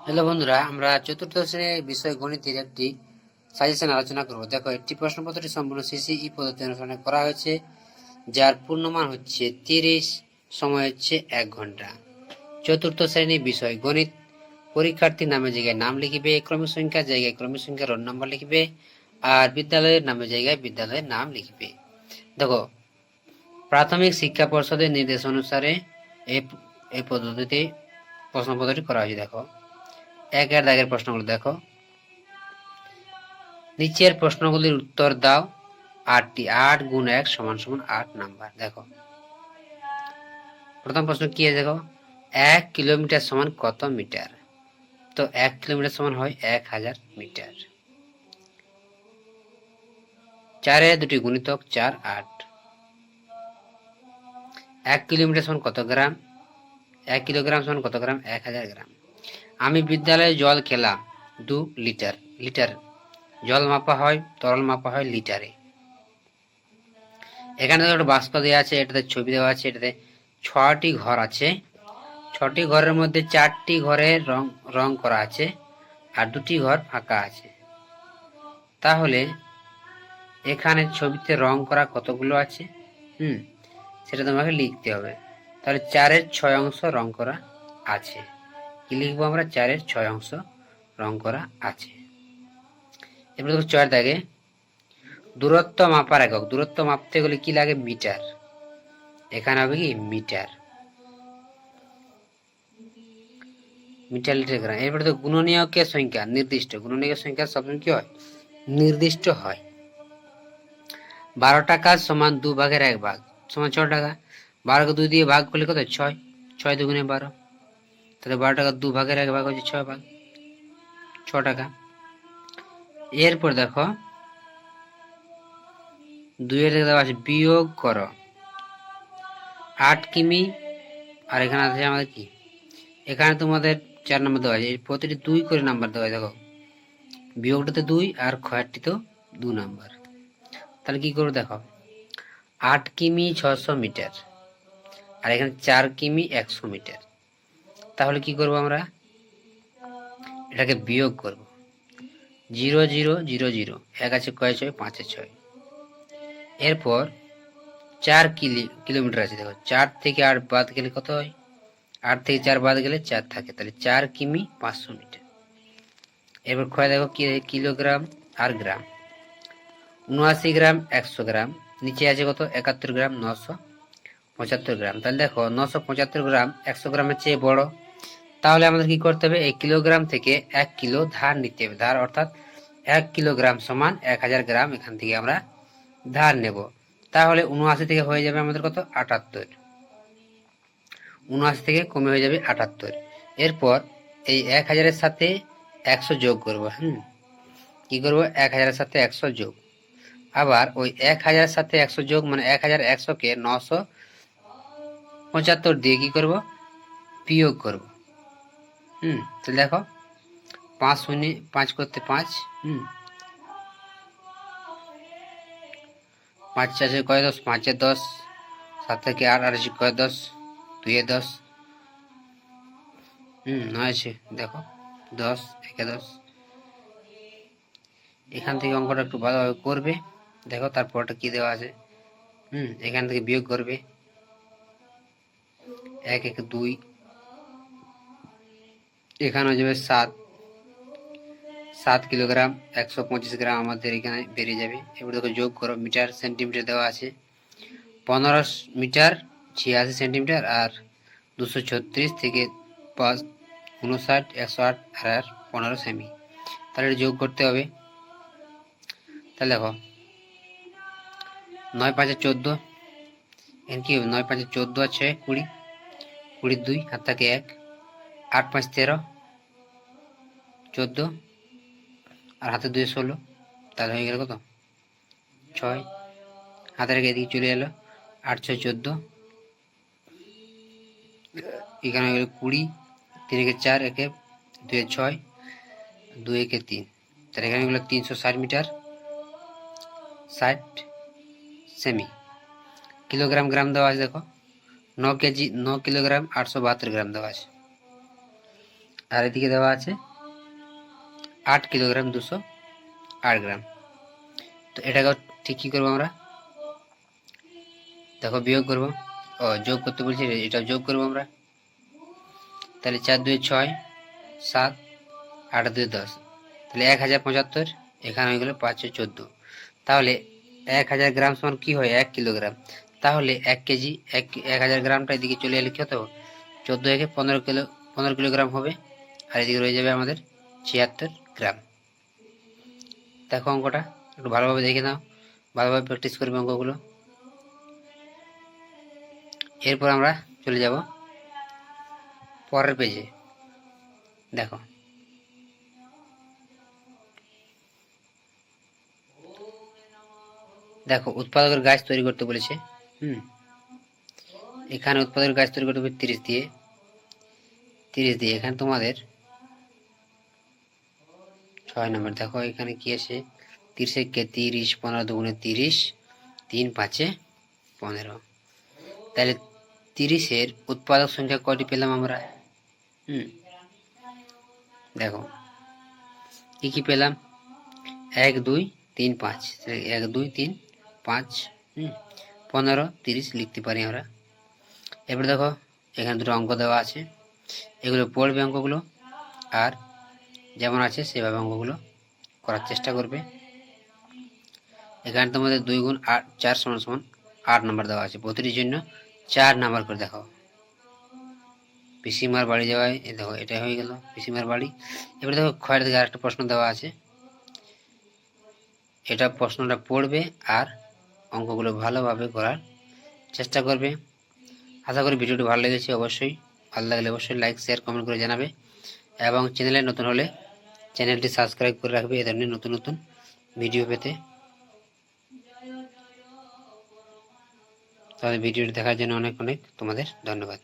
Hello বন্ধুরা, আমরা চতুর্থ শ্রেণীর বিষয় গণিতের একটি সাজেশন আলোচনা করব। দেখো, একটি প্রশ্নপত্রটি সম্পূর্ণ সিসিই পদ্ধতি অনুসরণে করা হয়েছে, যার পূর্ণমান হচ্ছে 30, সময় হচ্ছে 1 ঘন্টা। চতুর্থ শ্রেণীর বিষয় গণিত। পরীক্ষার্থীর নামে জায়গায় নাম লিখবে, ক্রমিক সংখ্যা জায়গায় ক্রমিক সংখ্যা রোল নাম্বার লিখবে, আর বিদ্যালয়ের নামে জায়গায় বিদ্যালয়ের নাম লিখবে। দেখো, প্রাথমিক শিক্ষা পর্ষদের নির্দেশ অনুসারে এই পদ্ধতিতে প্রশ্নপত্রটি করা হয়েছে। দেখো, একের দাগের প্রশ্নগুলো দেখো। নিচের প্রশ্নগুলির উত্তর দাও। 8টি 8 গুণ 1 সমান সমান 8 নাম্বার। দেখো, প্রথম প্রশ্ন কি আছে দেখো, 1 কিলোমিটার সমান কত মিটার? তো 1 কিলোমিটার সমান হয় 1000 মিটার। 4 দুটি গুণিতক 4 8। 1 কিলোমিটার সমান কত গ্রাম? 1 কিলোগ্রাম সমান কত গ্রাম? 1000 গ্রাম। আমি বিদ্যালয়ে জল খেলাম 2 লিটার। লিটার জল মাপা হয়, তরল মাপা হয় লিটারে। এখানে একটা বাক্স দেওয়া আছে, এটাতে ছবি দেওয়া আছে, এটাতে 6টি ঘর আছে। 6টি ঘরের মধ্যে 4টি ঘরে রং করা আছে আর 2টি ঘর ফাঁকা আছে। তাহলে এখানে ছবিতে রং করা কতগুলো আছে সেটা তোমাকে লিখতে হবে। তাহলে 4-এর 6 অংশ রং করা আছে। কি লিখবো আমরা? 4-এর 6 অংশ রং করা আছে। এবার দেখো 4 দাগে দূরত্ব মাপার একক। দূরত্ব মাপতে গেলে কি লাগে? মিটার। এখানে হবে কি? মিটার। মিটার, লিটার, গ্রাম। এরপরে তো গুণনীয়কের সংখ্যা নির্দিষ্ট। গুণনীয়কের সংখ্যা সবসময় কি হয়? নির্দিষ্ট হয়। 12 টাকা সমান 2 ভাগের 1 ভাগ সমান 6 টাকা। 12কে 2 দিয়ে ভাগ করলে কত? 6। 6 দুগুণে 12। তাহলে 12 টাকা 2 ভাগের 1 ভাগ হচ্ছে 6 ভাগ, 6 টাকা। এরপর দেখো 2 এর দেওয়া আছে বিয়োগ করো 8 কিমি। আর এখানে আছে আমাদের কি? এখানে তোমাদের 4 নম্বর দেওয়া আছে, প্রতিটি 2 করে নাম্বার দেওয়া আছে। দেখো, বিয়োগটাতে 2 আর ক্ষয়টিতেও 2 নাম্বার। তাহলে কি করবো দেখো, 8 কিমি 600 মিটার আর এখানে 4 কিমি 100 মিটার। তাহলে কি করব আমরা? এটাকে বিয়োগ করব। 0 0 0 0, 1 আছে কয় 6? 5 6। এরপর 4 কিলোমিটার আছে। দেখো, 4 থেকে 8 বাদ গেলে কত হয়? 8 থেকে 4 বাদ গেলে 4 থাকে, তাহলে 4 কিমি 500 মিটার। এরপর ক্ষয় দেখো কি কিলোগ্রাম আর গ্রাম। 79 গ্রাম 100 গ্রাম, নিচে আছে কত? 71 গ্রাম 975 গ্রাম। তাহলে দেখো 975 গ্রাম 100 গ্রামের চেয়ে বড়। তাহলে আমাদের কি করতে হবে? এই কিলোগ্রাম থেকে 1 কিলো ধার নিতে হবে। ধার অর্থাৎ 1 কিলোগ্রাম সমান 1000 গ্রাম, এখান থেকে আমরা ধার নেব। তাহলে 79 থেকে হয়ে যাবে আমাদের কত? 78। 79 থেকে কমে হয়ে যাবে 78। এরপর এই 1000-এর সাথে 100 যোগ করব। কি করব? 1000-এর সাথে 100 যোগ। আবার ওই 1000-এর সাথে 100 যোগ মানে 1100-কে 975 দিয়ে কি করব? বিয়োগ করব। তাহলে দেখো 5 শূন্য 5 করতে 5, 5 4 কয় 10, 5 10, 7 থেকে 8 8 কয় 10, 2 10, 9 আছে। দেখো 10 1 10। এখান থেকে অঙ্কটা একটু ভালোভাবে করবে। দেখো তারপরটা কি দেওয়া আছে। এখান থেকে বিয়োগ করবে। 1 1 2, এখানে হয়ে যাবে 7। 7 কিলোগ্রাম 125 গ্রাম আমাদের এখানে বেরিয়ে যাবে। এবার দেখো যোগ করো। মিটার সেন্টিমিটার দেওয়া আছে। 15 মিটার 86 সেন্টিমিটার আর 236 থেকে 5 59 108 আর 15 সেমি। তাহলে যোগ করতে হবে। তাহলে দেখো 9 5 14, এখানে কি হবে? 9 5 14 আছে 20, 20 2 হাত থাকে 1, 8 5 13 14 আর হাতে 2 16। তাহলে হয়ে গেল কত? 6। হাতের এদিকে চলে এলো 8 6 14। এখানে হয়ে গেল 20, 3 একে 4, 1 2 6, 2 1 3। তাহলে এখানে হলো 360 মিটার 60 সেমি। কিলোগ্রাম গ্রাম দেওয়া আছে। দেখো 9 কেজি 9 কিলোগ্রাম 872 গ্রাম দেওয়া আছে। আর এদিকে দেওয়া আছে 8 কিলোগ্রাম 208 গ্রাম। তো এটাকে ঠিক কী করবো আমরা, দেখো বিয়োগ করব, যোগ করতে বলছি, এটা যোগ করবো আমরা। তাহলে 4 2 6 7 8 2 10, তাহলে 1075, এখানে হয়ে গেলো 5 14। তাহলে 1000 গ্রাম সমান কি হয়, 1 কিলোগ্রাম। তাহলে 1 কেজি 1000 গ্রামটা এদিকে চলে এলে কত, 14 থেকে 15 কিলোগ্রাম হবে, আর এদিকে রয়ে যাবে আমাদের 76 গ্রাম। দেখো অঙ্কটা একটু ভালোভাবে দেখে নাও, ভালোভাবে প্র্যাকটিস করবে অঙ্কগুলো। এরপর আমরা চলে যাব পরের পেজে। দেখো দেখো উৎপাদকের গাছ তৈরি করতে বলেছে। এখানে উৎপাদকের গাছ তৈরি করতে হবে 30 দিয়ে, এখানে তোমাদের 6 নম্বর। দেখো এখানে কি আছে, 30 কে 30, 15 দুগুণে 30, 3 5 15। তাহলে 30-এর উৎপাদক সংখ্যা কয়টি পেলাম আমরা, দেখো কি পেলাম, 1 2 3 5, 1 2 3 5, 15 30 লিখতে পারি আমরা। এবার দেখো এখানে দুটো অঙ্ক দেওয়া আছে, এগুলো পড়বে অঙ্কগুলো, আর যেমন আছে সেভাবে অঙ্কগুলো করার চেষ্টা করবে। এখানে তোমাদের 2 গুণ 4 সমান সমান 8 নম্বর দেওয়া আছে, প্রতিটির জন্য 4 নাম্বার করে। দেখো পিসিমার বাড়ি যাওয়ায়, দেখো এটা হয়ে গেল পিসিমার বাড়ি। এবার দেখো ক্ষয়ের দিকে আরেকটা প্রশ্ন দেওয়া আছে, এটা প্রশ্নটা পড়বে আর অঙ্কগুলো ভালোভাবে করার চেষ্টা করবে। আশা করি ভিডিওটি ভালো লেগেছে, অবশ্যই ভালো লাগলে অবশ্যই লাইক শেয়ার কমেন্ট করে জানাবে, এবং চ্যানেলে নতুন হলে চ্যানেলটি সাবস্ক্রাইব করে রাখবে এই ধরনের নতুন নতুন ভিডিও পেতে। তাহলে ভিডিওটি দেখার জন্য অনেক অনেক তোমাদের ধন্যবাদ।